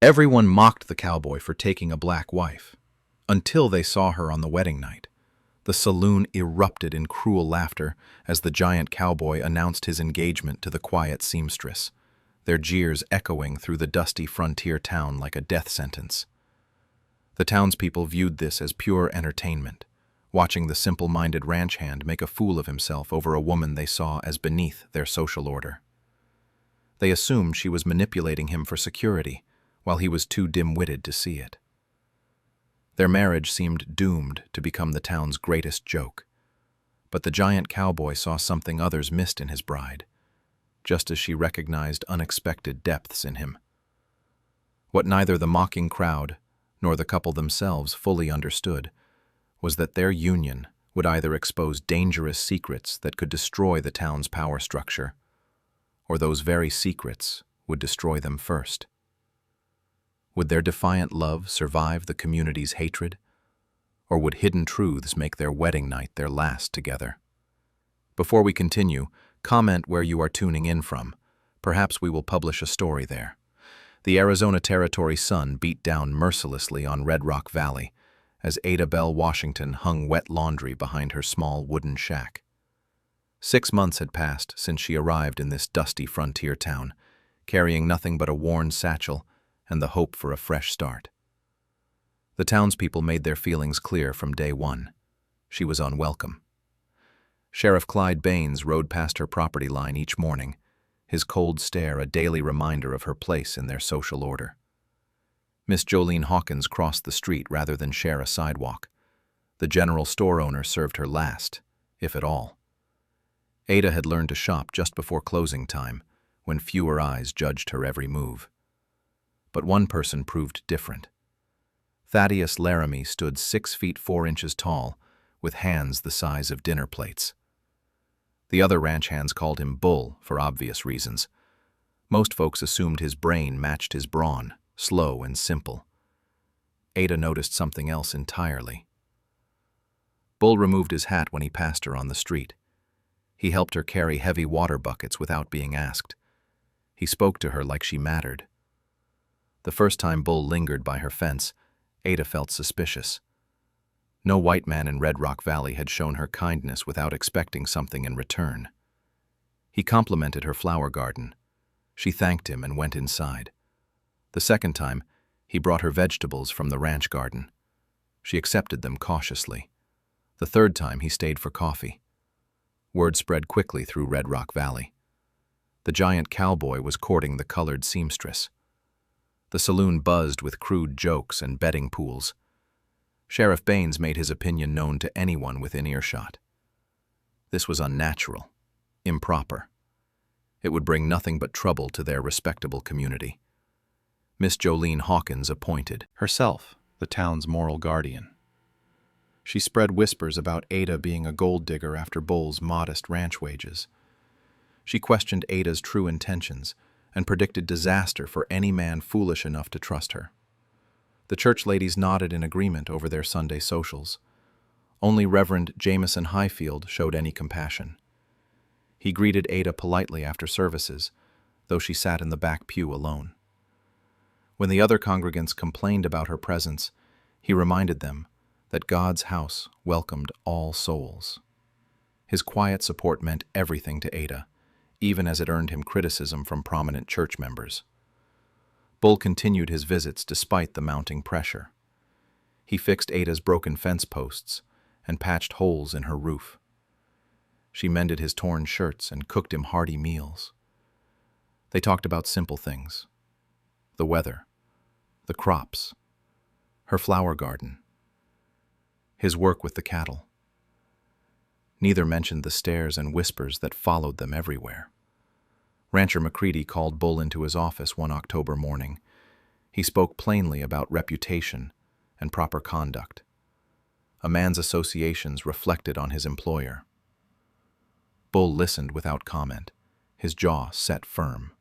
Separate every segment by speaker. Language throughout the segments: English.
Speaker 1: Everyone mocked the cowboy for taking a black wife, until they saw her on the wedding night. The saloon erupted in cruel laughter as the giant cowboy announced his engagement to the quiet seamstress, their jeers echoing through the dusty frontier town like a death sentence. The townspeople viewed this as pure entertainment, watching the simple-minded ranch hand make a fool of himself over a woman they saw as beneath their social order. They assumed she was manipulating him for security, while he was too dim-witted to see it. Their marriage seemed doomed to become the town's greatest joke, but the giant cowboy saw something others missed in his bride, just as she recognized unexpected depths in him. What neither the mocking crowd nor the couple themselves fully understood was that their union would either expose dangerous secrets that could destroy the town's power structure, or those very secrets would destroy them first. Would their defiant love survive the community's hatred, or would hidden truths make their wedding night their last together? Before we continue, comment where you are tuning in from. Perhaps we will publish a story there. The Arizona Territory sun beat down mercilessly on Red Rock Valley as Ada Bell Washington hung wet laundry behind her small wooden shack. 6 months had passed since she arrived in this dusty frontier town, carrying nothing but a worn satchel and the hope for a fresh start. The townspeople made their feelings clear from day one. She was unwelcome. Sheriff Clyde Baines rode past her property line each morning, his cold stare a daily reminder of her place in their social order. Miss Jolene Hawkins crossed the street rather than share a sidewalk. The general store owner served her last, if at all. Ada had learned to shop just before closing time, when fewer eyes judged her every move. But one person proved different. Thaddeus Laramie stood 6 feet 4 inches tall, with hands the size of dinner plates. The other ranch hands called him Bull for obvious reasons. Most folks assumed his brain matched his brawn, slow and simple. Ada noticed something else entirely. Bull removed his hat when he passed her on the street. He helped her carry heavy water buckets without being asked. He spoke to her like she mattered. The first time Bull lingered by her fence, Ada felt suspicious. No white man in Red Rock Valley had shown her kindness without expecting something in return. He complimented her flower garden. She thanked him and went inside. The second time, he brought her vegetables from the ranch garden. She accepted them cautiously. The third time, he stayed for coffee. Word spread quickly through Red Rock Valley. The giant cowboy was courting the colored seamstress. The saloon buzzed with crude jokes and betting pools. Sheriff Baines made his opinion known to anyone within earshot. This was unnatural, improper. It would bring nothing but trouble to their respectable community. Miss Jolene Hawkins appointed herself the town's moral guardian. She spread whispers about Ada being a gold digger after Bull's modest ranch wages. She questioned Ada's true intentions and predicted disaster for any man foolish enough to trust her. The church ladies nodded in agreement over their Sunday socials. Only Reverend Jameson Highfield showed any compassion. He greeted Ada politely after services, though she sat in the back pew alone. When the other congregants complained about her presence, he reminded them that God's house welcomed all souls. His quiet support meant everything to Ada, even as it earned him criticism from prominent church members. Bull continued his visits despite the mounting pressure. He fixed Ada's broken fence posts and patched holes in her roof. She mended his torn shirts and cooked him hearty meals. They talked about simple things: the weather, the crops, her flower garden, his work with the cattle. Neither mentioned the stares and whispers that followed them everywhere. Rancher McCready called Bull into his office one October morning. He spoke plainly about reputation and proper conduct. A man's associations reflected on his employer. Bull listened without comment, his jaw set firm.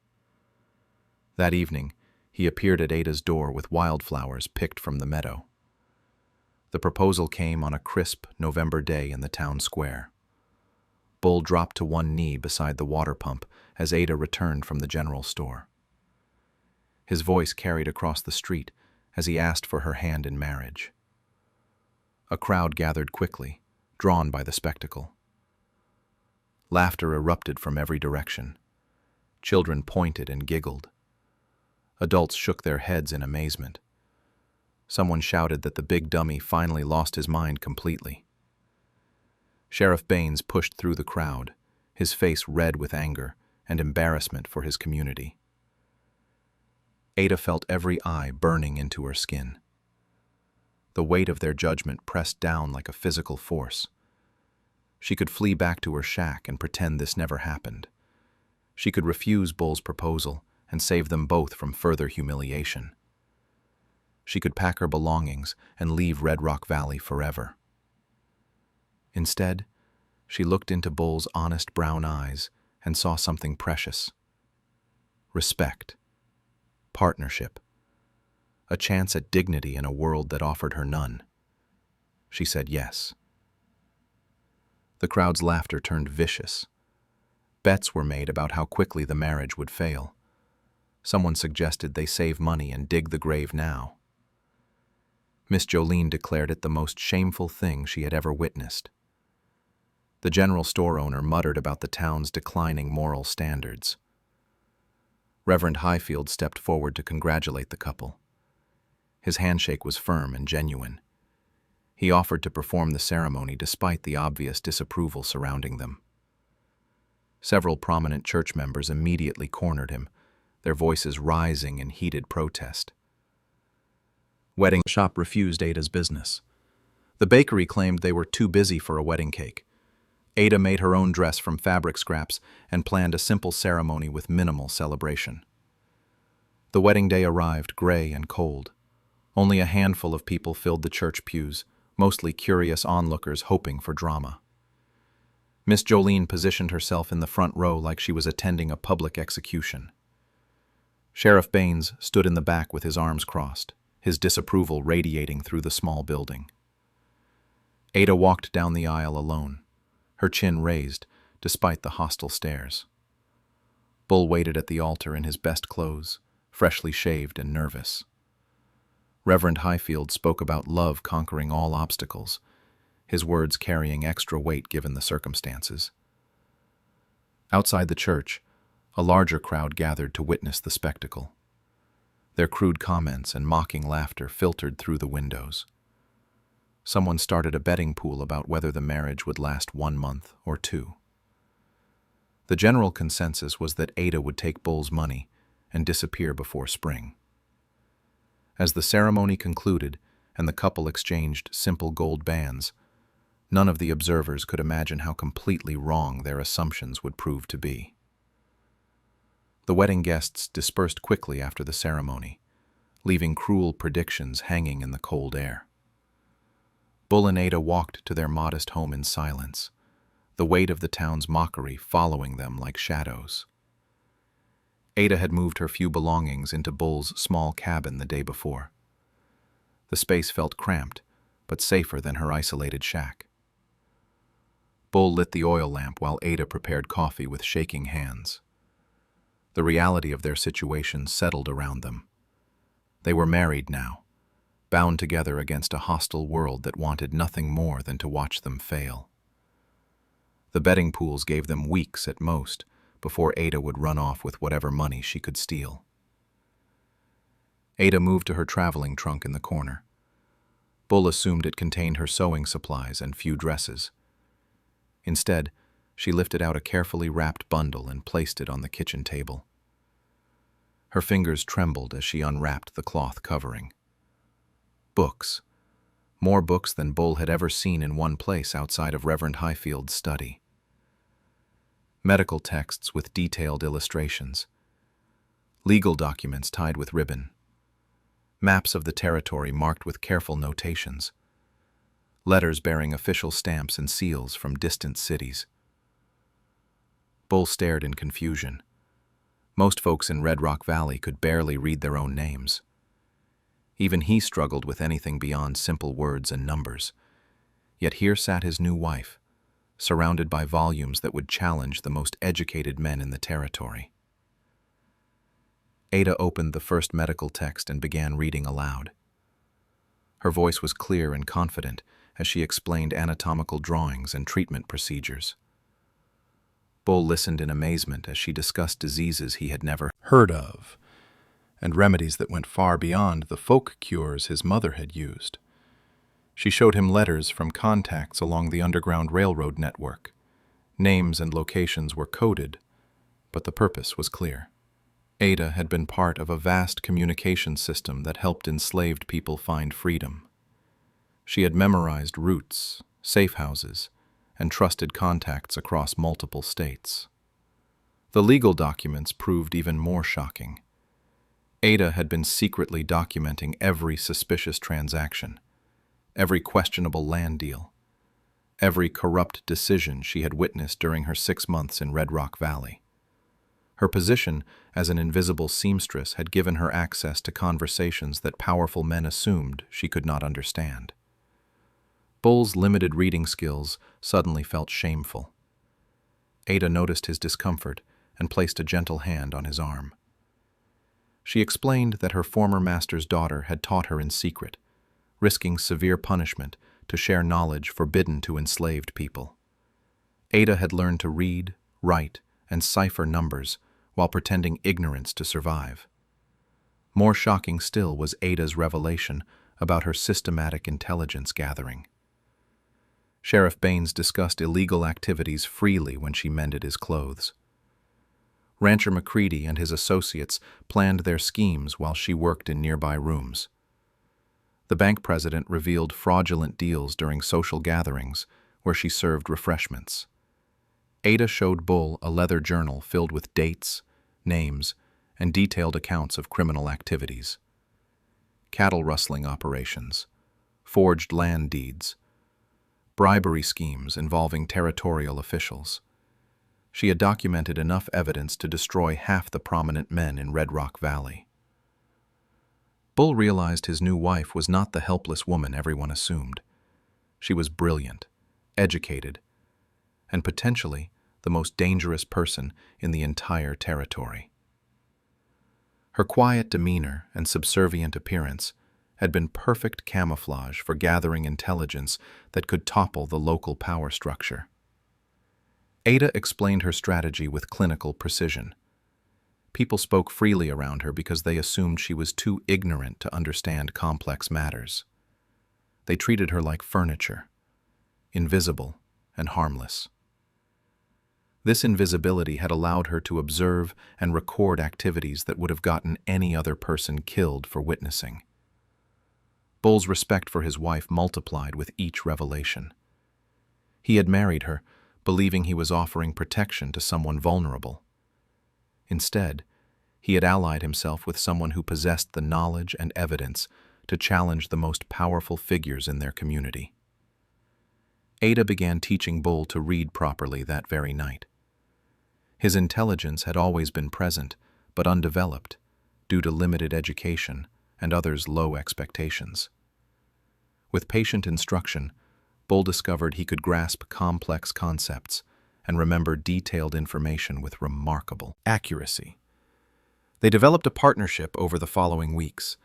Speaker 1: That evening, he appeared at Ada's door with wildflowers picked from the meadow. The proposal came on a crisp November day in the town square. Bull dropped to one knee beside the water pump as Ada returned from the general store. His voice carried across the street as he asked for her hand in marriage. A crowd gathered quickly, drawn by the spectacle. Laughter erupted from every direction. Children pointed and giggled. Adults shook their heads in amazement. Someone shouted that the big dummy finally lost his mind completely. Sheriff Baines pushed through the crowd, his face red with anger and embarrassment for his community. Ada felt every eye burning into her skin. The weight of their judgment pressed down like a physical force. She could flee back to her shack and pretend this never happened. She could refuse Bull's proposal and save them both from further humiliation. She could pack her belongings and leave Red Rock Valley forever. Instead, she looked into Bull's honest brown eyes and saw something precious. Respect. Partnership. A chance at dignity in a world that offered her none. She said yes. The crowd's laughter turned vicious. Bets were made about how quickly the marriage would fail. Someone suggested they save money and dig the grave now. Miss Jolene declared it the most shameful thing she had ever witnessed. The general store owner muttered about the town's declining moral standards. Reverend Highfield stepped forward to congratulate the couple. His handshake was firm and genuine. He offered to perform the ceremony despite the obvious disapproval surrounding them. Several prominent church members immediately cornered him, their voices rising in heated protest. Wedding shop refused Ada's business. The bakery claimed they were too busy for a wedding cake. Ada made her own dress from fabric scraps and planned a simple ceremony with minimal celebration. The wedding day arrived gray and cold. Only a handful of people filled the church pews, mostly curious onlookers hoping for drama. Miss Jolene positioned herself in the front row like she was attending a public execution. Sheriff Baines stood in the back with his arms crossed, his disapproval radiating through the small building. Ada walked down the aisle alone, her chin raised despite the hostile stares. Bull waited at the altar in his best clothes, freshly shaved and nervous. Reverend Highfield spoke about love conquering all obstacles, his words carrying extra weight given the circumstances. Outside the church, a larger crowd gathered to witness the spectacle. Their crude comments and mocking laughter filtered through the windows. Someone started a betting pool about whether the marriage would last 1 month or 2. The general consensus was that Ada would take Bull's money and disappear before spring. As the ceremony concluded and the couple exchanged simple gold bands, none of the observers could imagine how completely wrong their assumptions would prove to be. The wedding guests dispersed quickly after the ceremony, leaving cruel predictions hanging in the cold air. Bull and Ada walked to their modest home in silence, the weight of the town's mockery following them like shadows. Ada had moved her few belongings into Bull's small cabin the day before. The space felt cramped, but safer than her isolated shack. Bull lit the oil lamp while Ada prepared coffee with shaking hands. The reality of their situation settled around them. They were married now, bound together against a hostile world that wanted nothing more than to watch them fail. The betting pools gave them weeks at most before Ada would run off with whatever money she could steal. Ada moved to her traveling trunk in the corner. Bull assumed it contained her sewing supplies and few dresses. Instead, she lifted out a carefully wrapped bundle and placed it on the kitchen table. Her fingers trembled as she unwrapped the cloth covering. Books. More books than Bull had ever seen in one place outside of Reverend Highfield's study. Medical texts with detailed illustrations. Legal documents tied with ribbon. Maps of the territory marked with careful notations. Letters bearing official stamps and seals from distant cities. Bull stared in confusion. Most folks in Red Rock Valley could barely read their own names. Even he struggled with anything beyond simple words and numbers. Yet here sat his new wife, surrounded by volumes that would challenge the most educated men in the territory. Ada opened the first medical text and began reading aloud. Her voice was clear and confident as she explained anatomical drawings and treatment procedures. Bull listened in amazement as she discussed diseases he had never heard of, and remedies that went far beyond the folk cures his mother had used. She showed him letters from contacts along the Underground Railroad network. Names and locations were coded, but the purpose was clear. Ada had been part of a vast communication system that helped enslaved people find freedom. She had memorized routes, safe houses, and trusted contacts across multiple states. The legal documents proved even more shocking. Ada had been secretly documenting every suspicious transaction, every questionable land deal, every corrupt decision she had witnessed during her 6 months in Red Rock Valley. Her position as an invisible seamstress had given her access to conversations that powerful men assumed she could not understand. Bull's limited reading skills suddenly felt shameful. Ada noticed his discomfort and placed a gentle hand on his arm. She explained that her former master's daughter had taught her in secret, risking severe punishment to share knowledge forbidden to enslaved people. Ada had learned to read, write, and cipher numbers while pretending ignorance to survive. More shocking still was Ada's revelation about her systematic intelligence gathering. Sheriff Baines discussed illegal activities freely when she mended his clothes. Rancher McCready and his associates planned their schemes while she worked in nearby rooms. The bank president revealed fraudulent deals during social gatherings where she served refreshments. Ada showed Bull a leather journal filled with dates, names, and detailed accounts of criminal activities. Cattle rustling operations, forged land deeds, bribery schemes involving territorial officials. She had documented enough evidence to destroy half the prominent men in Red Rock Valley. Bull realized his new wife was not the helpless woman everyone assumed. She was brilliant, educated, and potentially the most dangerous person in the entire territory. Her quiet demeanor and subservient appearance had been perfect camouflage for gathering intelligence that could topple the local power structure. Ada explained her strategy with clinical precision. People spoke freely around her because they assumed she was too ignorant to understand complex matters. They treated her like furniture, invisible and harmless. This invisibility had allowed her to observe and record activities that would have gotten any other person killed for witnessing. Bull's respect for his wife multiplied with each revelation. He had married her, believing he was offering protection to someone vulnerable. Instead, he had allied himself with someone who possessed the knowledge and evidence to challenge the most powerful figures in their community. Ada began teaching Bull to read properly that very night. His intelligence had always been present, but undeveloped, due to limited education and others' low expectations. With patient instruction, Bull discovered he could grasp complex concepts and remember detailed information with remarkable accuracy. They developed a partnership over the following weeks.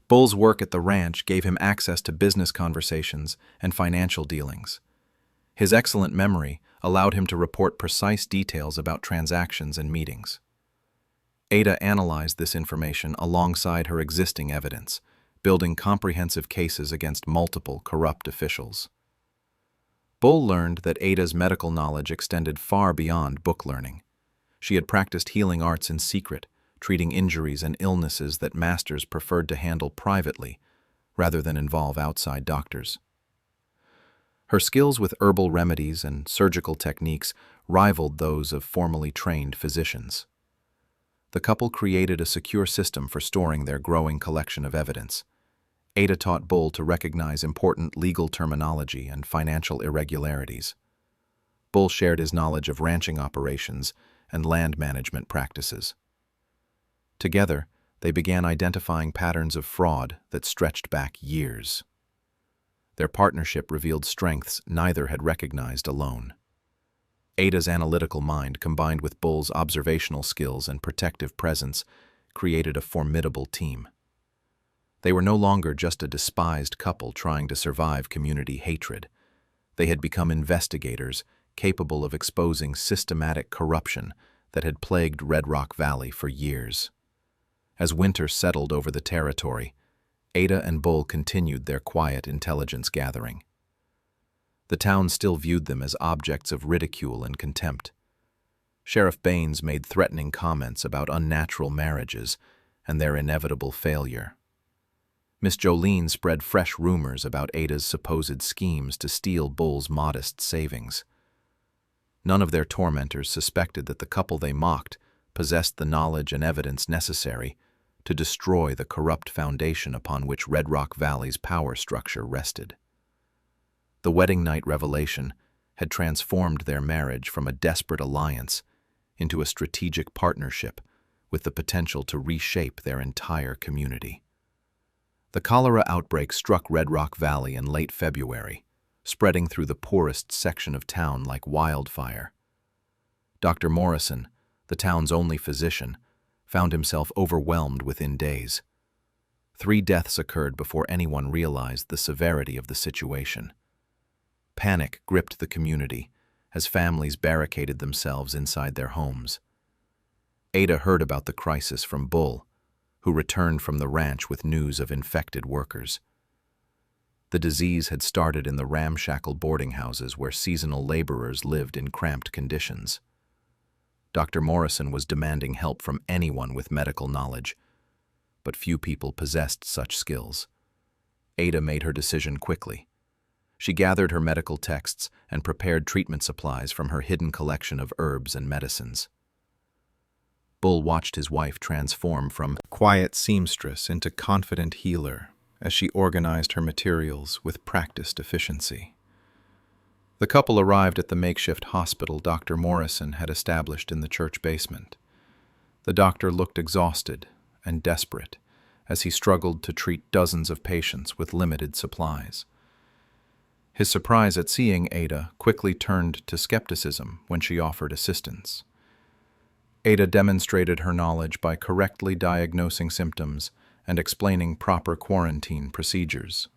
Speaker 1: Bull's work at the ranch gave him access to business conversations and financial dealings. His excellent memory allowed him to report precise details about transactions and meetings. Ada analyzed this information alongside her existing evidence, building comprehensive cases against multiple corrupt officials. Bull learned that Ada's medical knowledge extended far beyond book learning. She had practiced healing arts in secret, treating injuries and illnesses that masters preferred to handle privately rather than involve outside doctors. Her skills with herbal remedies and surgical techniques rivaled those of formally trained physicians. The couple created a secure system for storing their growing collection of evidence. Ada taught Bull to recognize important legal terminology and financial irregularities. Bull shared his knowledge of ranching operations and land management practices. Together, they began identifying patterns of fraud that stretched back years. Their partnership revealed strengths neither had recognized alone. Ada's analytical mind, combined with Bull's observational skills and protective presence, created a formidable team. They were no longer just a despised couple trying to survive community hatred. They had become investigators capable of exposing systematic corruption that had plagued Red Rock Valley for years. As winter settled over the territory, Ada and Bull continued their quiet intelligence gathering. The town still viewed them as objects of ridicule and contempt. Sheriff Baines made threatening comments about unnatural marriages and their inevitable failure. Miss Jolene spread fresh rumors about Ada's supposed schemes to steal Bull's modest savings. None of their tormentors suspected that the couple they mocked possessed the knowledge and evidence necessary to destroy the corrupt foundation upon which Red Rock Valley's power structure rested. The wedding night revelation had transformed their marriage from a desperate alliance into a strategic partnership with the potential to reshape their entire community. The cholera outbreak struck Red Rock Valley in late February, spreading through the poorest section of town like wildfire. Dr. Morrison, the town's only physician, found himself overwhelmed within days. 3 deaths occurred before anyone realized the severity of the situation. Panic gripped the community as families barricaded themselves inside their homes. Ada heard about the crisis from Bull, who returned from the ranch with news of infected workers. The disease had started in the ramshackle boarding houses where seasonal laborers lived in cramped conditions. Dr. Morrison was demanding help from anyone with medical knowledge, but few people possessed such skills. Ada made her decision quickly. She gathered her medical texts and prepared treatment supplies from her hidden collection of herbs and medicines. Bull watched his wife transform from quiet seamstress into confident healer as she organized her materials with practiced efficiency. The couple arrived at the makeshift hospital Dr. Morrison had established in the church basement. The doctor looked exhausted and desperate as he struggled to treat dozens of patients with limited supplies. His surprise at seeing Ada quickly turned to skepticism when she offered assistance. Ada demonstrated her knowledge by correctly diagnosing symptoms and explaining proper quarantine procedures.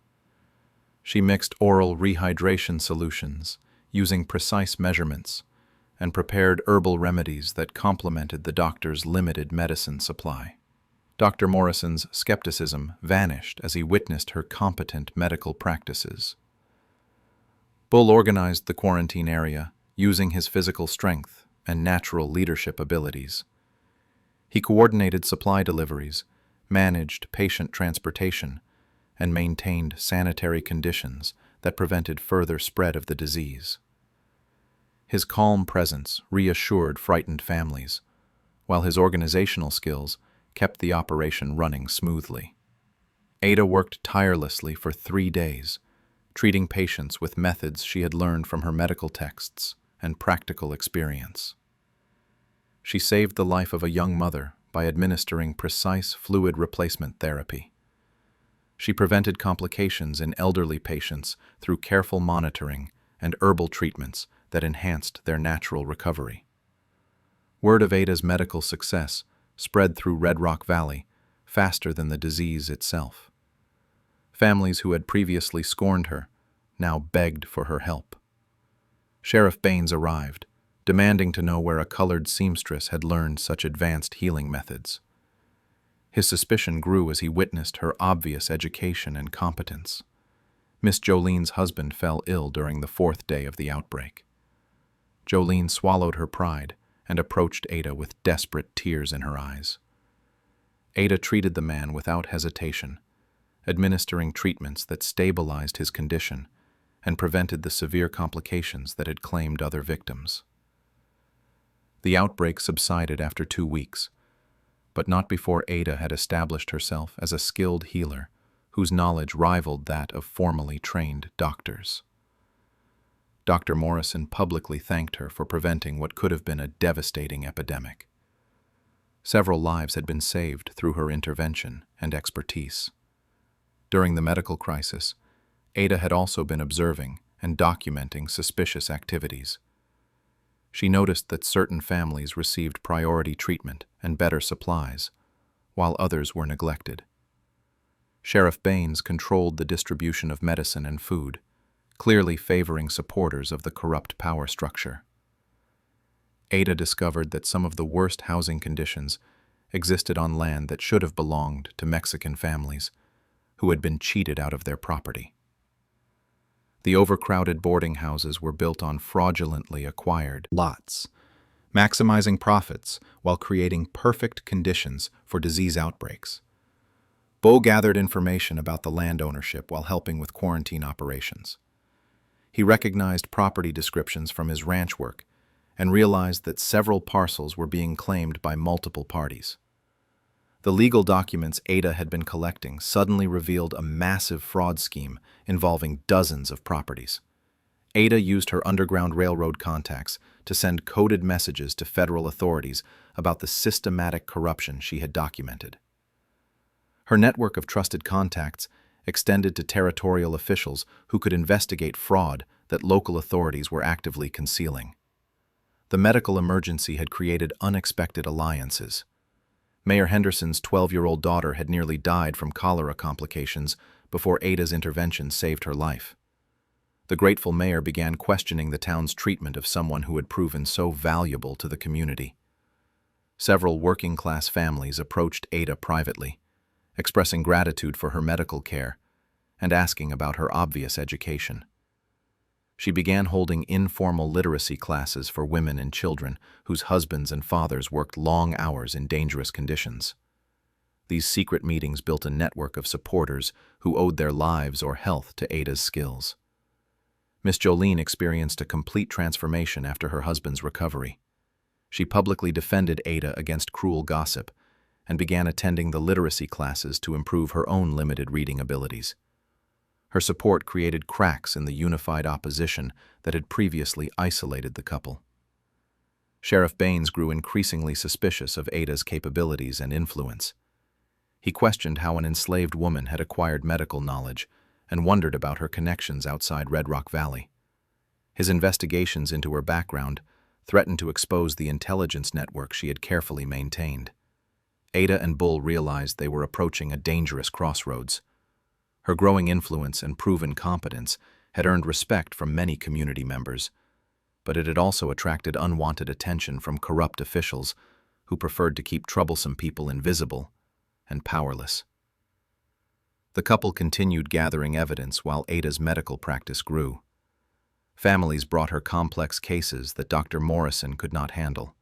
Speaker 1: She mixed oral rehydration solutions using precise measurements and prepared herbal remedies that complemented the doctor's limited medicine supply. Dr. Morrison's skepticism vanished as he witnessed her competent medical practices. Bull organized the quarantine area using his physical strength and natural leadership abilities. He coordinated supply deliveries, managed patient transportation, and maintained sanitary conditions that prevented further spread of the disease. His calm presence reassured frightened families, while his organizational skills kept the operation running smoothly. Ada worked tirelessly for 3 days, treating patients with methods she had learned from her medical texts and practical experience. She saved the life of a young mother by administering precise fluid replacement therapy. She prevented complications in elderly patients through careful monitoring and herbal treatments that enhanced their natural recovery. Word of Ada's medical success spread through Red Rock Valley faster than the disease itself. Families who had previously scorned her now begged for her help. Sheriff Baines arrived, demanding to know where a colored seamstress had learned such advanced healing methods. His suspicion grew as he witnessed her obvious education and competence. Miss Jolene's husband fell ill during the 4th day of the outbreak. Jolene swallowed her pride and approached Ada with desperate tears in her eyes. Ada treated the man without hesitation, administering treatments that stabilized his condition and prevented the severe complications that had claimed other victims. The outbreak subsided after 2 weeks, but not before Ada had established herself as a skilled healer whose knowledge rivaled that of formally trained doctors. Dr. Morrison publicly thanked her for preventing what could have been a devastating epidemic. Several lives had been saved through her intervention and expertise. During the medical crisis, Ada had also been observing and documenting suspicious activities. She noticed that certain families received priority treatment and better supplies, while others were neglected. Sheriff Baines controlled the distribution of medicine and food, clearly favoring supporters of the corrupt power structure. Ada discovered that some of the worst housing conditions existed on land that should have belonged to Mexican families who had been cheated out of their property. The overcrowded boarding houses were built on fraudulently acquired lots, maximizing profits while creating perfect conditions for disease outbreaks. Bo gathered information about the land ownership while helping with quarantine operations. He recognized property descriptions from his ranch work and realized that several parcels were being claimed by multiple parties. The legal documents Ada had been collecting suddenly revealed a massive fraud scheme involving dozens of properties. Ada used her Underground Railroad contacts to send coded messages to federal authorities about the systematic corruption she had documented. Her network of trusted contacts extended to territorial officials who could investigate fraud that local authorities were actively concealing. The medical emergency had created unexpected alliances. Mayor Henderson's 12-year-old daughter had nearly died from cholera complications before Ada's intervention saved her life. The grateful mayor began questioning the town's treatment of someone who had proven so valuable to the community. Several working-class families approached Ada privately, expressing gratitude for her medical care and asking about her obvious education. She began holding informal literacy classes for women and children whose husbands and fathers worked long hours in dangerous conditions. These secret meetings built a network of supporters who owed their lives or health to Ada's skills. Miss Jolene experienced a complete transformation after her husband's recovery. She publicly defended Ada against cruel gossip and began attending the literacy classes to improve her own limited reading abilities. Her support created cracks in the unified opposition that had previously isolated the couple. Sheriff Baines grew increasingly suspicious of Ada's capabilities and influence. He questioned how an enslaved woman had acquired medical knowledge and wondered about her connections outside Red Rock Valley. His investigations into her background threatened to expose the intelligence network she had carefully maintained. Ada and Bull realized they were approaching a dangerous crossroads. Her growing influence and proven competence had earned respect from many community members, but it had also attracted unwanted attention from corrupt officials who preferred to keep troublesome people invisible and powerless. The couple continued gathering evidence while Ada's medical practice grew. Families brought her complex cases that Dr. Morrison could not handle.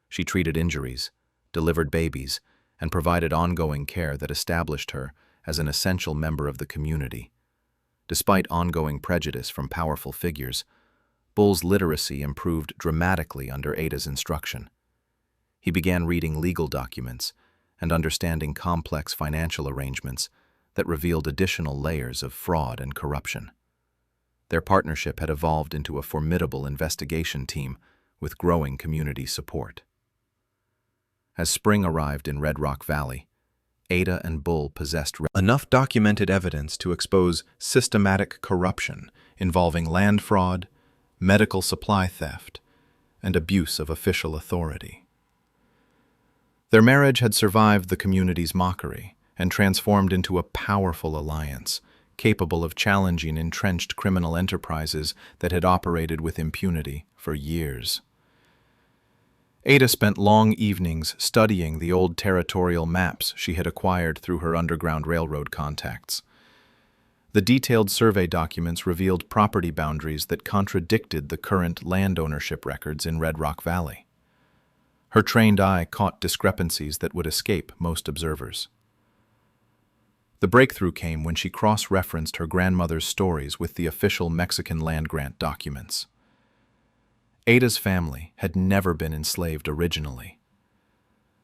Speaker 1: She treated injuries, delivered babies, and provided ongoing care that established her as an essential member of the community. Despite ongoing prejudice from powerful figures, Bull's literacy improved dramatically under Ada's instruction. He began reading legal documents and understanding complex financial arrangements that revealed additional layers of fraud and corruption. Their partnership had evolved into a formidable investigation team with growing community support. As spring arrived in Red Rock Valley, Ada and Bull possessed enough documented evidence to expose systematic corruption involving land fraud, medical supply theft, and abuse of official authority. Their marriage had survived the community's mockery and transformed into a powerful alliance, capable of challenging entrenched criminal enterprises that had operated with impunity for years. Ada spent long evenings studying the old territorial maps she had acquired through her Underground Railroad contacts. The detailed survey documents revealed property boundaries that contradicted the current land ownership records in Red Rock Valley. Her trained eye caught discrepancies that would escape most observers. The breakthrough came when she cross-referenced her grandmother's stories with the official Mexican land grant documents. Ada's family had never been enslaved originally.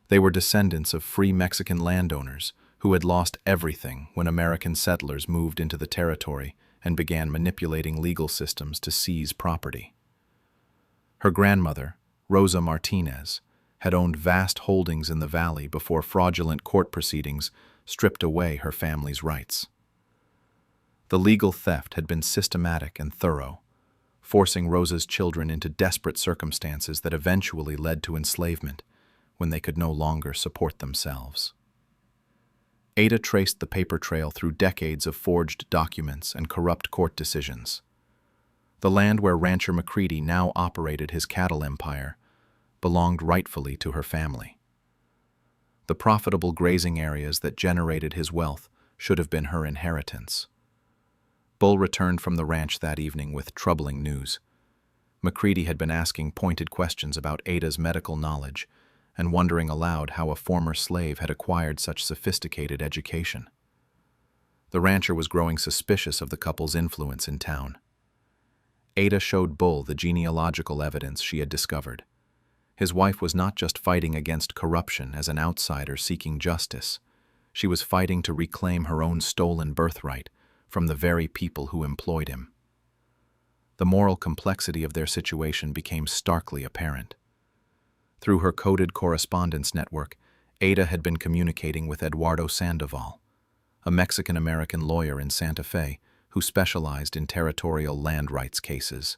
Speaker 1: They were descendants of free Mexican landowners who had lost everything when American settlers moved into the territory and began manipulating legal systems to seize property. Her grandmother, Rosa Martinez, had owned vast holdings in the valley before fraudulent court proceedings stripped away her family's rights. The legal theft had been systematic and thorough, forcing Rosa's children into desperate circumstances that eventually led to enslavement when they could no longer support themselves. Ada traced the paper trail through decades of forged documents and corrupt court decisions. The land where rancher McCready now operated his cattle empire belonged rightfully to her family. The profitable grazing areas that generated his wealth should have been her inheritance. Bull returned from the ranch that evening with troubling news. McCready had been asking pointed questions about Ada's medical knowledge and wondering aloud how a former slave had acquired such sophisticated education. The rancher was growing suspicious of the couple's influence in town. Ada showed Bull the genealogical evidence she had discovered. His wife was not just fighting against corruption as an outsider seeking justice. She was fighting to reclaim her own stolen birthright from the very people who employed him. The moral complexity of their situation became starkly apparent. Through her coded correspondence network, Ada had been communicating with Eduardo Sandoval, a Mexican-American lawyer in Santa Fe who specialized in territorial land rights cases.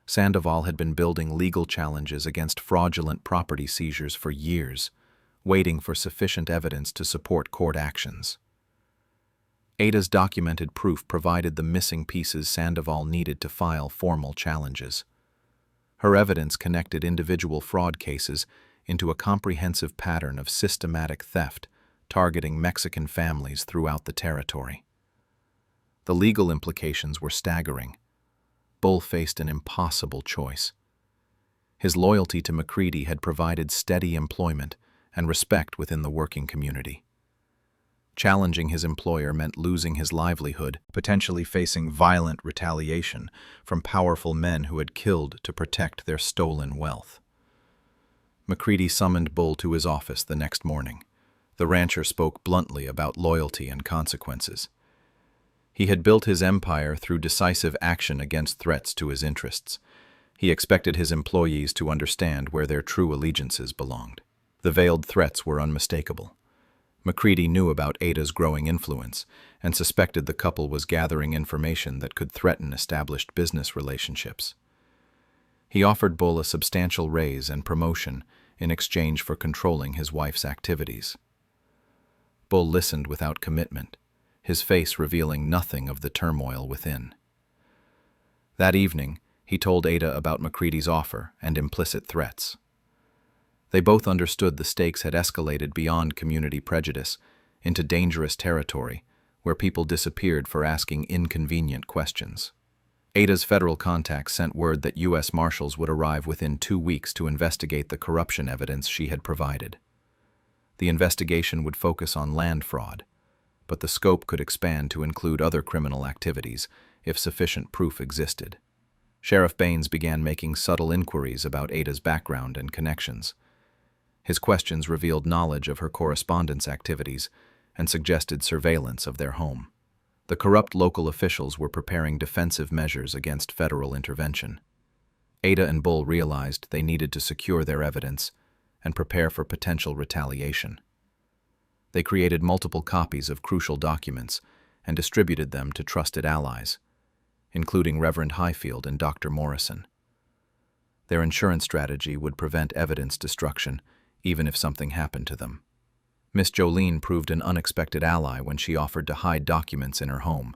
Speaker 1: Sandoval had been building legal challenges against fraudulent property seizures for years, waiting for sufficient evidence to support court actions. Ada's documented proof provided the missing pieces Sandoval needed to file formal challenges. Her evidence connected individual fraud cases into a comprehensive pattern of systematic theft targeting Mexican families throughout the territory. The legal implications were staggering. Bull faced an impossible choice. His loyalty to McCready had provided steady employment and respect within the working community. Challenging his employer meant losing his livelihood, potentially facing violent retaliation from powerful men who had killed to protect their stolen wealth. McCready summoned Bull to his office the next morning. The rancher spoke bluntly about loyalty and consequences. He had built his empire through decisive action against threats to his interests. He expected his employees to understand where their true allegiances belonged. The veiled threats were unmistakable. McCready knew about Ada's growing influence and suspected the couple was gathering information that could threaten established business relationships. He offered Bull a substantial raise and promotion in exchange for controlling his wife's activities. Bull listened without commitment, his face revealing nothing of the turmoil within. That evening, he told Ada about McCready's offer and implicit threats. They both understood the stakes had escalated beyond community prejudice into dangerous territory where people disappeared for asking inconvenient questions. Ada's federal contacts sent word that U.S. Marshals would arrive within 2 weeks to investigate the corruption evidence she had provided. The investigation would focus on land fraud, but the scope could expand to include other criminal activities if sufficient proof existed. Sheriff Baines began making subtle inquiries about Ada's background and connections. His questions revealed knowledge of her correspondence activities and suggested surveillance of their home. The corrupt local officials were preparing defensive measures against federal intervention. Ada and Bull realized they needed to secure their evidence and prepare for potential retaliation. They created multiple copies of crucial documents and distributed them to trusted allies, including Reverend Highfield and Dr. Morrison. Their insurance strategy would prevent evidence destruction even if something happened to them. Miss Jolene proved an unexpected ally when she offered to hide documents in her home.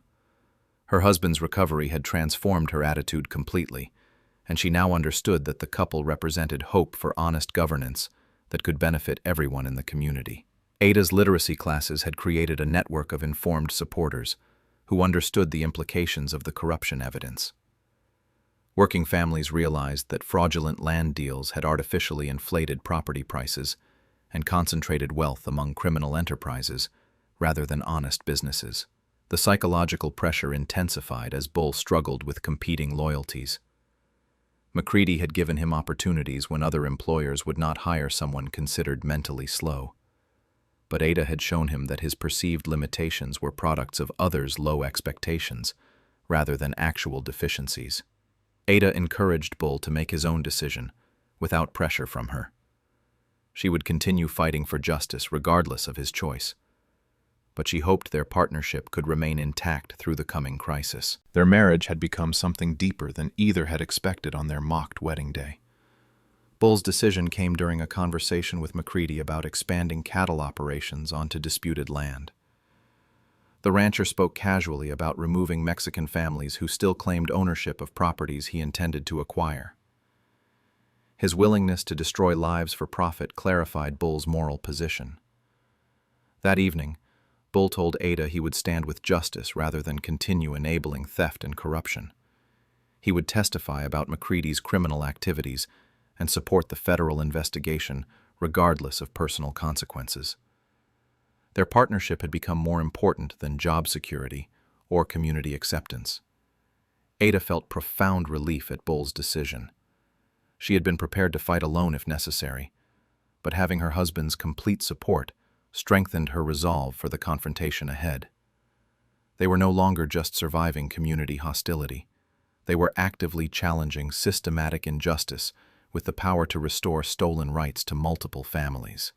Speaker 1: Her husband's recovery had transformed her attitude completely, and she now understood that the couple represented hope for honest governance that could benefit everyone in the community. Ada's literacy classes had created a network of informed supporters who understood the implications of the corruption evidence. Working families realized that fraudulent land deals had artificially inflated property prices and concentrated wealth among criminal enterprises rather than honest businesses. The psychological pressure intensified as Bull struggled with competing loyalties. McCready had given him opportunities when other employers would not hire someone considered mentally slow. But Ada had shown him that his perceived limitations were products of others' low expectations rather than actual deficiencies. Ada encouraged Bull to make his own decision, without pressure from her. She would continue fighting for justice regardless of his choice, but she hoped their partnership could remain intact through the coming crisis. Their marriage had become something deeper than either had expected on their mocked wedding day. Bull's decision came during a conversation with McCready about expanding cattle operations onto disputed land. The rancher spoke casually about removing Mexican families who still claimed ownership of properties he intended to acquire. His willingness to destroy lives for profit clarified Bull's moral position. That evening, Bull told Ada he would stand with justice rather than continue enabling theft and corruption. He would testify about McCready's criminal activities and support the federal investigation regardless of personal consequences. Their partnership had become more important than job security or community acceptance. Ada felt profound relief at Bull's decision. She had been prepared to fight alone if necessary, but having her husband's complete support strengthened her resolve for the confrontation ahead. They were no longer just surviving community hostility. They were actively challenging systematic injustice with the power to restore stolen rights to multiple families.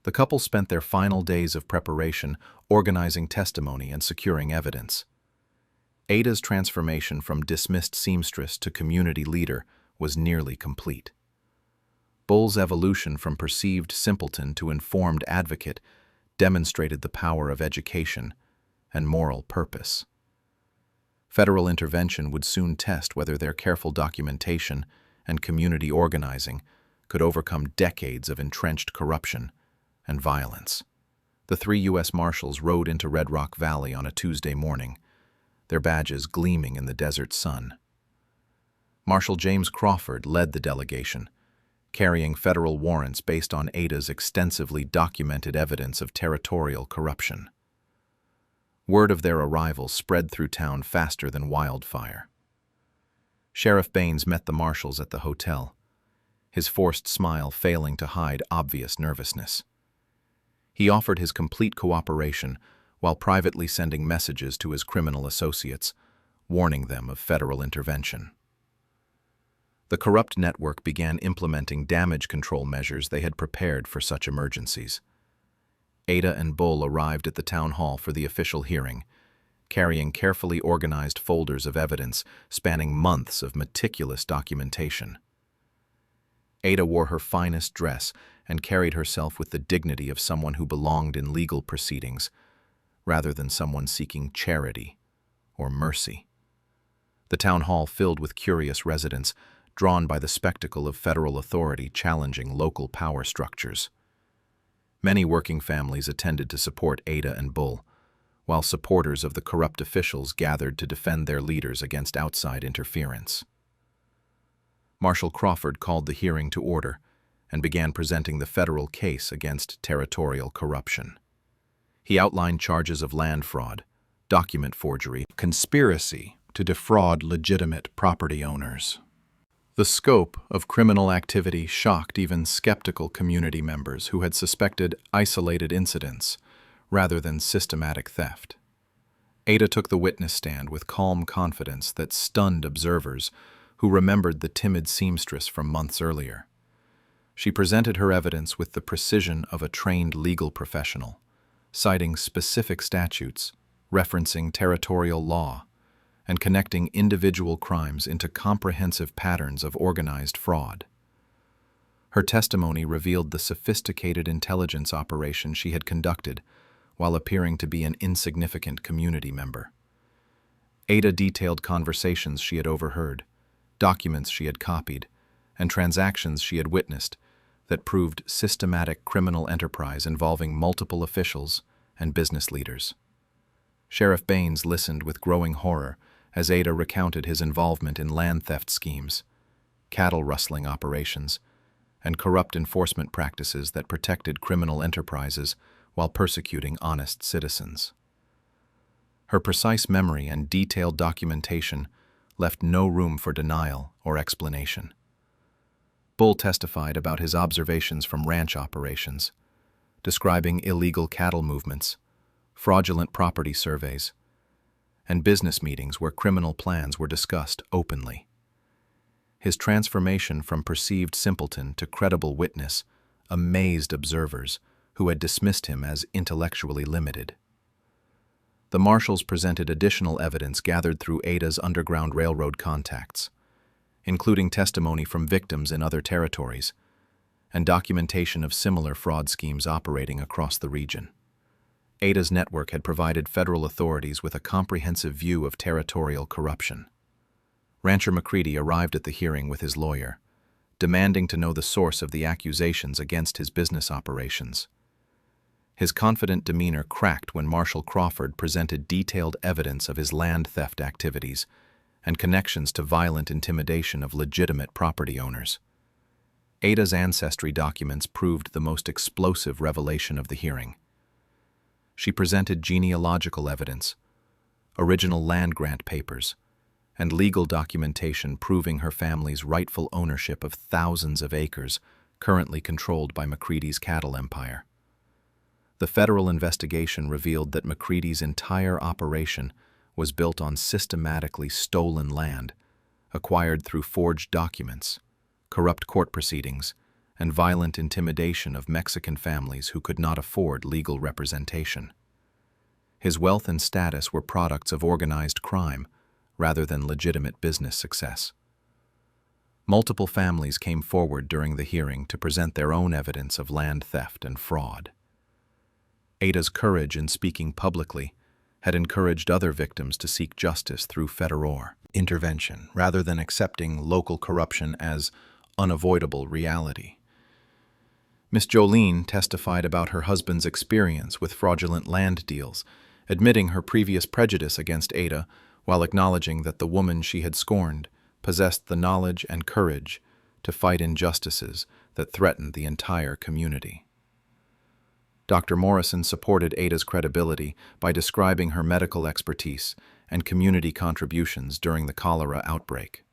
Speaker 1: The couple spent their final days of preparation organizing testimony and securing evidence. Ada's transformation from dismissed seamstress to community leader was nearly complete. Bull's evolution from perceived simpleton to informed advocate demonstrated the power of education and moral purpose. Federal intervention would soon test whether their careful documentation and community organizing could overcome decades of entrenched corruption and violence. The 3 U.S. Marshals rode into Red Rock Valley on a Tuesday morning, their badges gleaming in the desert sun. Marshal James Crawford led the delegation, carrying federal warrants based on Ada's extensively documented evidence of territorial corruption. Word of their arrival spread through town faster than wildfire. Sheriff Baines met the marshals at the hotel, his forced smile failing to hide obvious nervousness. He offered his complete cooperation while privately sending messages to his criminal associates, warning them of federal intervention. The corrupt network began implementing damage control measures they had prepared for such emergencies. Ada and Bull arrived at the town hall for the official hearing, carrying carefully organized folders of evidence spanning months of meticulous documentation. Ada wore her finest dress and carried herself with the dignity of someone who belonged in legal proceedings, rather than someone seeking charity or mercy. The town hall filled with curious residents, drawn by the spectacle of federal authority challenging local power structures. Many working families attended to support Ada and Bull, while supporters of the corrupt officials gathered to defend their leaders against outside interference. Marshal Crawford called the hearing to order and began presenting the federal case against territorial corruption. He outlined charges of land fraud, document forgery, conspiracy to defraud legitimate property owners. The scope of criminal activity shocked even skeptical community members who had suspected isolated incidents rather than systematic theft. Ada took the witness stand with calm confidence that stunned observers who remembered the timid seamstress from months earlier. She presented her evidence with the precision of a trained legal professional, citing specific statutes, referencing territorial law, and connecting individual crimes into comprehensive patterns of organized fraud. Her testimony revealed the sophisticated intelligence operation she had conducted while appearing to be an insignificant community member. Ada detailed conversations she had overheard, documents she had copied, and transactions she had witnessed that proved systematic criminal enterprise involving multiple officials and business leaders. Sheriff Baines listened with growing horror as Ada recounted his involvement in land theft schemes, cattle rustling operations, and corrupt enforcement practices that protected criminal enterprises while persecuting honest citizens. Her precise memory and detailed documentation left no room for denial or explanation. Bull testified about his observations from ranch operations, describing illegal cattle movements, fraudulent property surveys, and business meetings where criminal plans were discussed openly. His transformation from perceived simpleton to credible witness amazed observers who had dismissed him as intellectually limited. The marshals presented additional evidence gathered through Ada's Underground Railroad contacts, including testimony from victims in other territories, and documentation of similar fraud schemes operating across the region. Ada's network had provided federal authorities with a comprehensive view of territorial corruption. Rancher McCready arrived at the hearing with his lawyer, demanding to know the source of the accusations against his business operations. His confident demeanor cracked when Marshall Crawford presented detailed evidence of his land theft activities and connections to violent intimidation of legitimate property owners. Ada's ancestry documents proved the most explosive revelation of the hearing. She presented genealogical evidence, original land grant papers, and legal documentation proving her family's rightful ownership of thousands of acres currently controlled by McCready's cattle empire. The federal investigation revealed that McCready's entire operation was built on systematically stolen land, acquired through forged documents, corrupt court proceedings, and violent intimidation of Mexican families who could not afford legal representation. His wealth and status were products of organized crime rather than legitimate business success. Multiple families came forward during the hearing to present their own evidence of land theft and fraud. Ada's courage in speaking publicly had encouraged other victims to seek justice through federal intervention rather than accepting local corruption as unavoidable reality. Miss Jolene testified about her husband's experience with fraudulent land deals, admitting her previous prejudice against Ada while acknowledging that the woman she had scorned possessed the knowledge and courage to fight injustices that threatened the entire community. Dr. Morrison supported Ada's credibility by describing her medical expertise and community contributions during the cholera outbreak.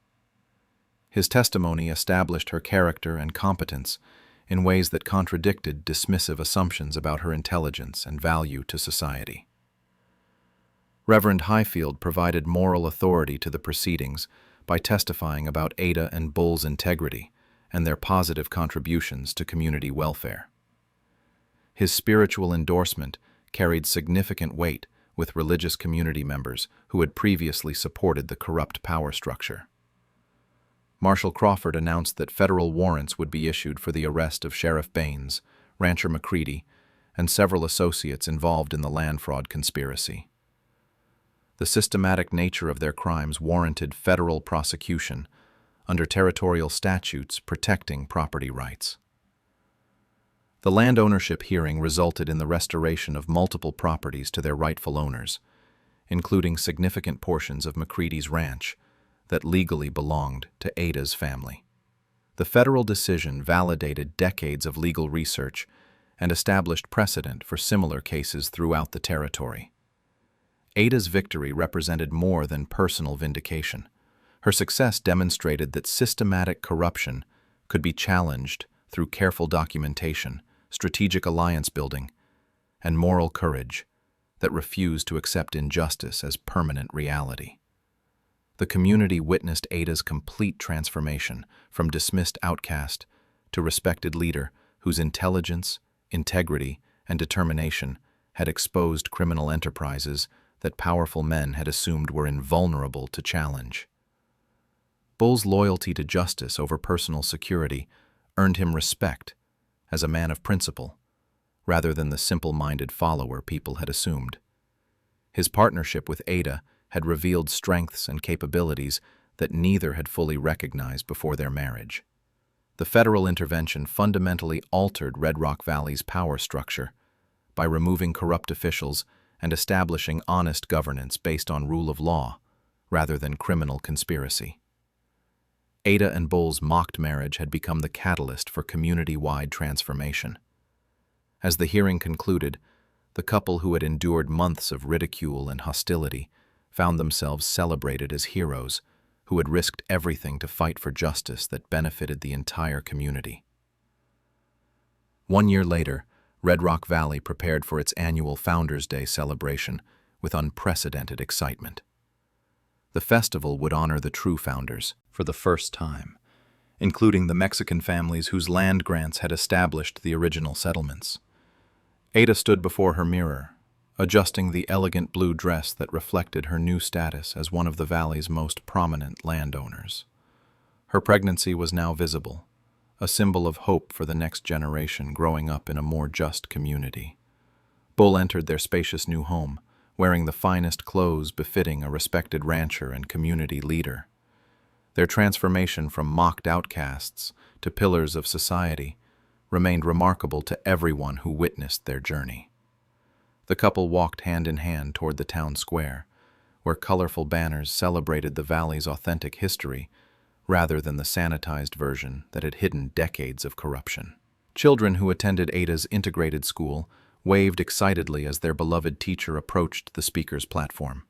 Speaker 1: His testimony established her character and competence in ways that contradicted dismissive assumptions about her intelligence and value to society. Reverend Highfield provided moral authority to the proceedings by testifying about Ada and Bull's integrity and their positive contributions to community welfare. His spiritual endorsement carried significant weight with religious community members who had previously supported the corrupt power structure. Marshall Crawford announced that federal warrants would be issued for the arrest of Sheriff Baines, Rancher McCready, and several associates involved in the land fraud conspiracy. The systematic nature of their crimes warranted federal prosecution under territorial statutes protecting property rights. The land ownership hearing resulted in the restoration of multiple properties to their rightful owners, including significant portions of McCready's ranch that legally belonged to Ada's family. The federal decision validated decades of legal research and established precedent for similar cases throughout the territory. Ada's victory represented more than personal vindication. Her success demonstrated that systematic corruption could be challenged through careful documentation, strategic alliance building, and moral courage that refused to accept injustice as permanent reality. The community witnessed Ada's complete transformation from dismissed outcast to respected leader whose intelligence, integrity, and determination had exposed criminal enterprises that powerful men had assumed were invulnerable to challenge. Bull's loyalty to justice over personal security earned him respect as a man of principle, rather than the simple-minded follower people had assumed. His partnership with Ada had revealed strengths and capabilities that neither had fully recognized before their marriage. The federal intervention fundamentally altered Red Rock Valley's power structure by removing corrupt officials and establishing honest governance based on rule of law rather than criminal conspiracy. Ada and Bull's mocked marriage had become the catalyst for community-wide transformation. As the hearing concluded, the couple who had endured months of ridicule and hostility found themselves celebrated as heroes who had risked everything to fight for justice that benefited the entire community. 1 year later, Red Rock Valley prepared for its annual Founders' Day celebration with unprecedented excitement. The festival would honor the true founders for the first time, including the Mexican families whose land grants had established the original settlements. Ada stood before her mirror, adjusting the elegant blue dress that reflected her new status as one of the valley's most prominent landowners. Her pregnancy was now visible, a symbol of hope for the next generation growing up in a more just community. Bull entered their spacious new home, wearing the finest clothes befitting a respected rancher and community leader. Their transformation from mocked outcasts to pillars of society remained remarkable to everyone who witnessed their journey. The couple walked hand in hand toward the town square, where colorful banners celebrated the valley's authentic history rather than the sanitized version that had hidden decades of corruption. Children who attended Ada's integrated school waved excitedly as their beloved teacher approached the speaker's platform.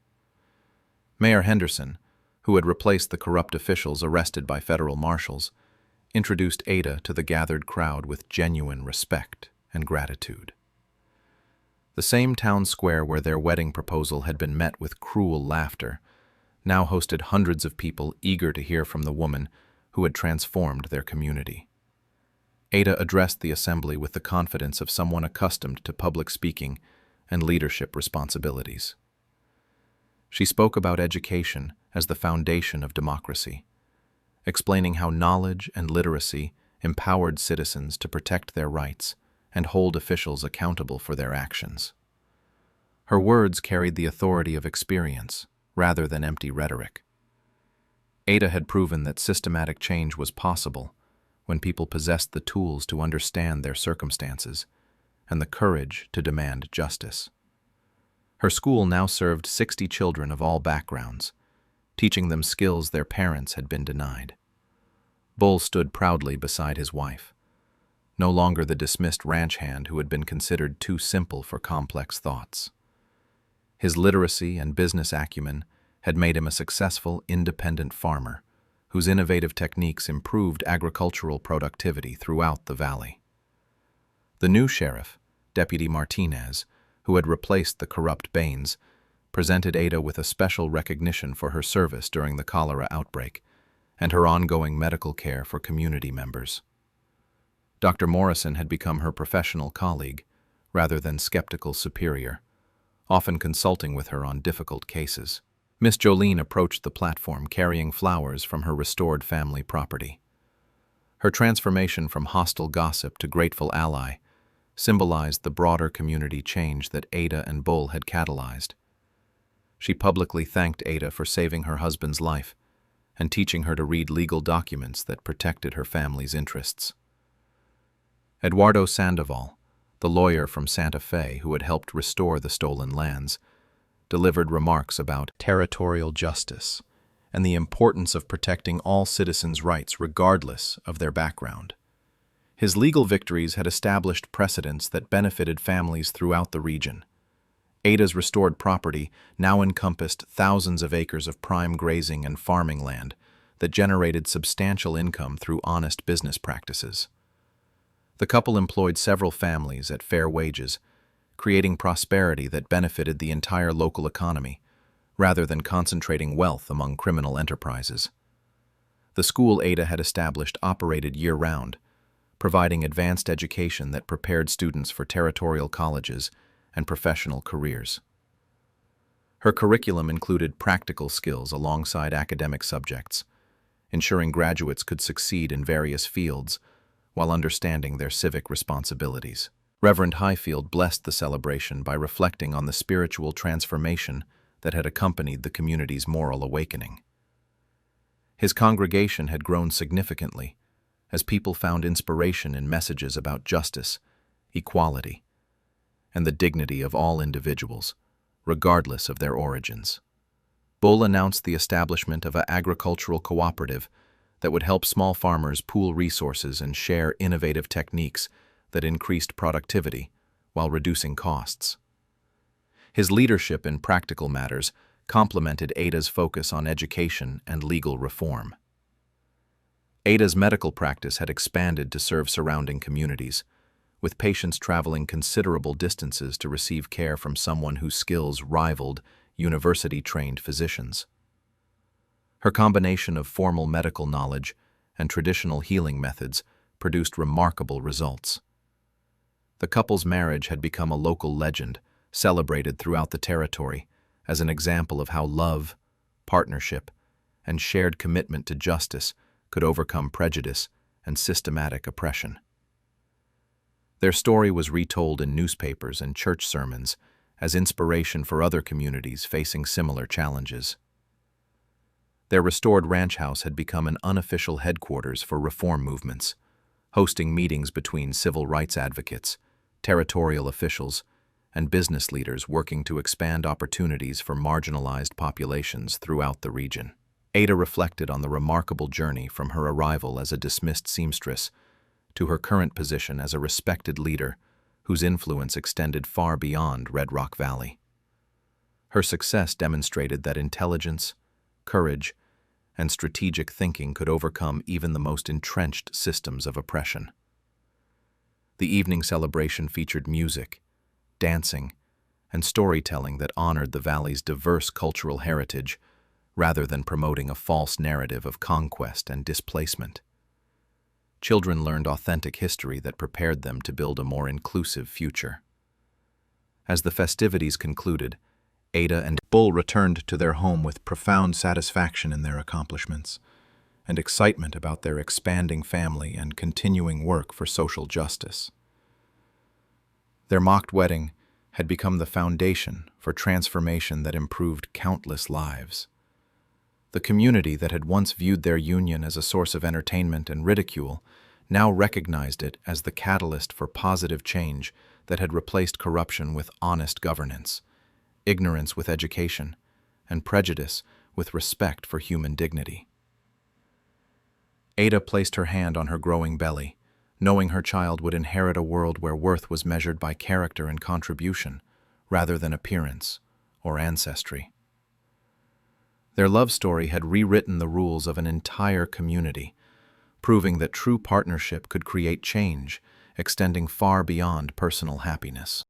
Speaker 1: Mayor Henderson, who had replaced the corrupt officials arrested by federal marshals, introduced Ada to the gathered crowd with genuine respect and gratitude. The same town square where their wedding proposal had been met with cruel laughter now hosted hundreds of people eager to hear from the woman who had transformed their community. Ada addressed the assembly with the confidence of someone accustomed to public speaking and leadership responsibilities. She spoke about education as the foundation of democracy, explaining how knowledge and literacy empowered citizens to protect their rights and hold officials accountable for their actions. Her words carried the authority of experience rather than empty rhetoric. Ada had proven that systematic change was possible when people possessed the tools to understand their circumstances and the courage to demand justice. Her school now served 60 children of all backgrounds, teaching them skills their parents had been denied. Bull stood proudly beside his wife, no longer the dismissed ranch hand who had been considered too simple for complex thoughts. His literacy and business acumen had made him a successful, independent farmer whose innovative techniques improved agricultural productivity throughout the valley. The new sheriff, Deputy Martinez, who had replaced the corrupt Baines, presented Ada with a special recognition for her service during the cholera outbreak and her ongoing medical care for community members. Dr. Morrison had become her professional colleague rather than skeptical superior, often consulting with her on difficult cases. Miss Jolene approached the platform carrying flowers from her restored family property. Her transformation from hostile gossip to grateful ally symbolized the broader community change that Ada and Bull had catalyzed. She publicly thanked Ada for saving her husband's life and teaching her to read legal documents that protected her family's interests. Eduardo Sandoval, the lawyer from Santa Fe who had helped restore the stolen lands, delivered remarks about territorial justice and the importance of protecting all citizens' rights regardless of their background. His legal victories had established precedents that benefited families throughout the region. Ada's restored property now encompassed thousands of acres of prime grazing and farming land that generated substantial income through honest business practices. The couple employed several families at fair wages, creating prosperity that benefited the entire local economy, rather than concentrating wealth among criminal enterprises. The school Ada had established operated year-round, providing advanced education that prepared students for territorial colleges and professional careers. Her curriculum included practical skills alongside academic subjects, ensuring graduates could succeed in various fields while understanding their civic responsibilities. Reverend Highfield blessed the celebration by reflecting on the spiritual transformation that had accompanied the community's moral awakening. His congregation had grown significantly as people found inspiration in messages about justice, equality, and the dignity of all individuals, regardless of their origins. Bull announced the establishment of an agricultural cooperative that would help small farmers pool resources and share innovative techniques that increased productivity while reducing costs. His leadership in practical matters complemented Ada's focus on education and legal reform. Ada's medical practice had expanded to serve surrounding communities, with patients traveling considerable distances to receive care from someone whose skills rivaled university-trained physicians. Her combination of formal medical knowledge and traditional healing methods produced remarkable results. The couple's marriage had become a local legend, celebrated throughout the territory as an example of how love, partnership, and shared commitment to justice could overcome prejudice and systematic oppression. Their story was retold in newspapers and church sermons as inspiration for other communities facing similar challenges. Their restored ranch house had become an unofficial headquarters for reform movements, hosting meetings between civil rights advocates, territorial officials, and business leaders working to expand opportunities for marginalized populations throughout the region. Ada reflected on the remarkable journey from her arrival as a dismissed seamstress to her current position as a respected leader whose influence extended far beyond Red Rock Valley. Her success demonstrated that intelligence, courage, and strategic thinking could overcome even the most entrenched systems of oppression. The evening celebration featured music, dancing, and storytelling that honored the valley's diverse cultural heritage rather than promoting a false narrative of conquest and displacement. Children learned authentic history that prepared them to build a more inclusive future. As the festivities concluded, Ada and Bull returned to their home with profound satisfaction in their accomplishments and excitement about their expanding family and continuing work for social justice. Their mocked wedding had become the foundation for transformation that improved countless lives. The community that had once viewed their union as a source of entertainment and ridicule now recognized it as the catalyst for positive change that had replaced corruption with honest governance, ignorance with education, and prejudice with respect for human dignity. Ada placed her hand on her growing belly, knowing her child would inherit a world where worth was measured by character and contribution, rather than appearance or ancestry. Their love story had rewritten the rules of an entire community, proving that true partnership could create change, extending far beyond personal happiness.